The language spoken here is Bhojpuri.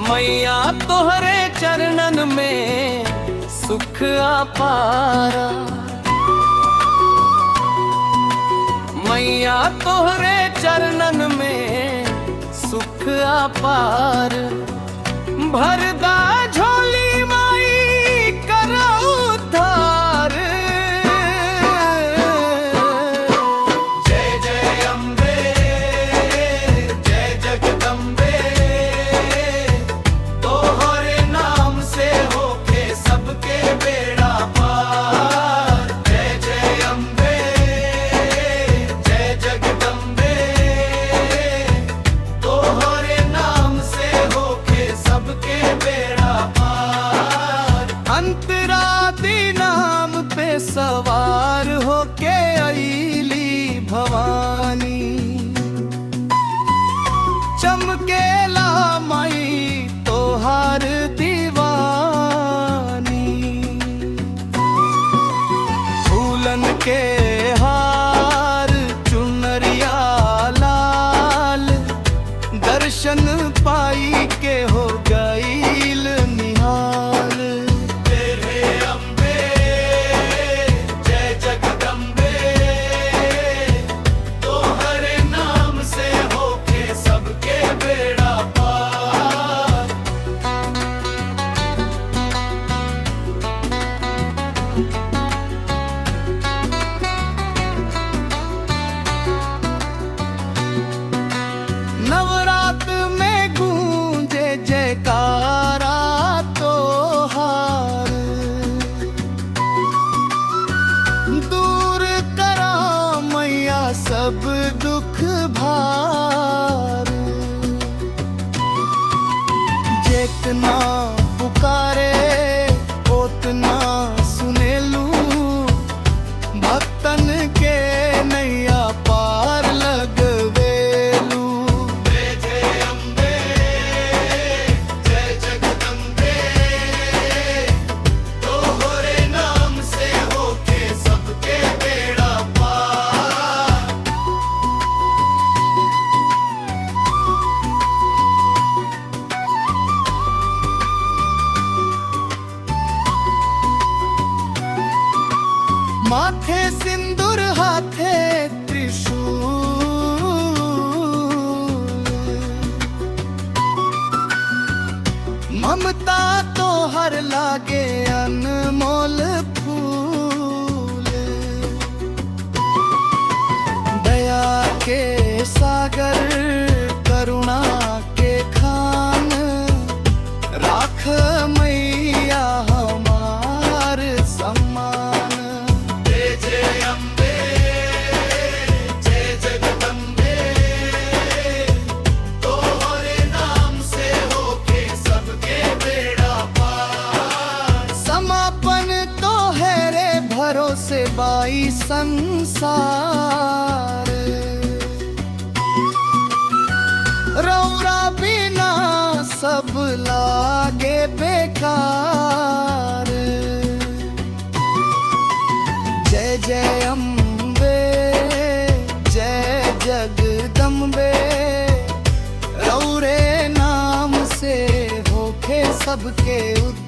मैया तोहरे चरणन में सुख अपारा, मैया तोहरे चरणन में सुख अपार। भरदा झोली माई करा उद्धार। जय जय अम्बे, जय जगदम्बे, तोहरे नाम से होके सबके बेड़ा पार। जय जय अम्बे, जय जगदम्बे, तोहरे नाम से होके सबके बेड़ा पार। अंतराती नाम पे सवार होके अइली भवानी, चमकेला माई तोहार दीवानी। फूलन के हार चुनरिया लाल, दर्शन पाई के हो गईल निहाल। तेरे अम्बे, जय जगदम्बे, तोहरे नाम से होके सबके बेड़ा पार। नवरात में गूंजे जयकारा तोहार, दूर करा मैया सब दुख भार। जितना पुकारे उतना सुनेलू, भक्तन के नैया पार लगवेलू। जय जय अम्बे, जय जगदम्बे, तोहरे नाम से होके सबके बेड़ा पार। माथे सिंदूर हाथे त्रिशूल, ममता तो हर लागे अनमोल फूल। दया के सागर करुणा के खान, राख मैया हमार सम्मान। जय जय अम्बे, जय जगदम्बे, तोहरे नाम से होके सबके बेड़ा पार। समापन तोहरे भरोसे बाई संसार, रौरा बिना सब लागे बेकार। जय जय अम्बे, जय जगदम्बे, रौरे नाम से होके सबके उद्धार।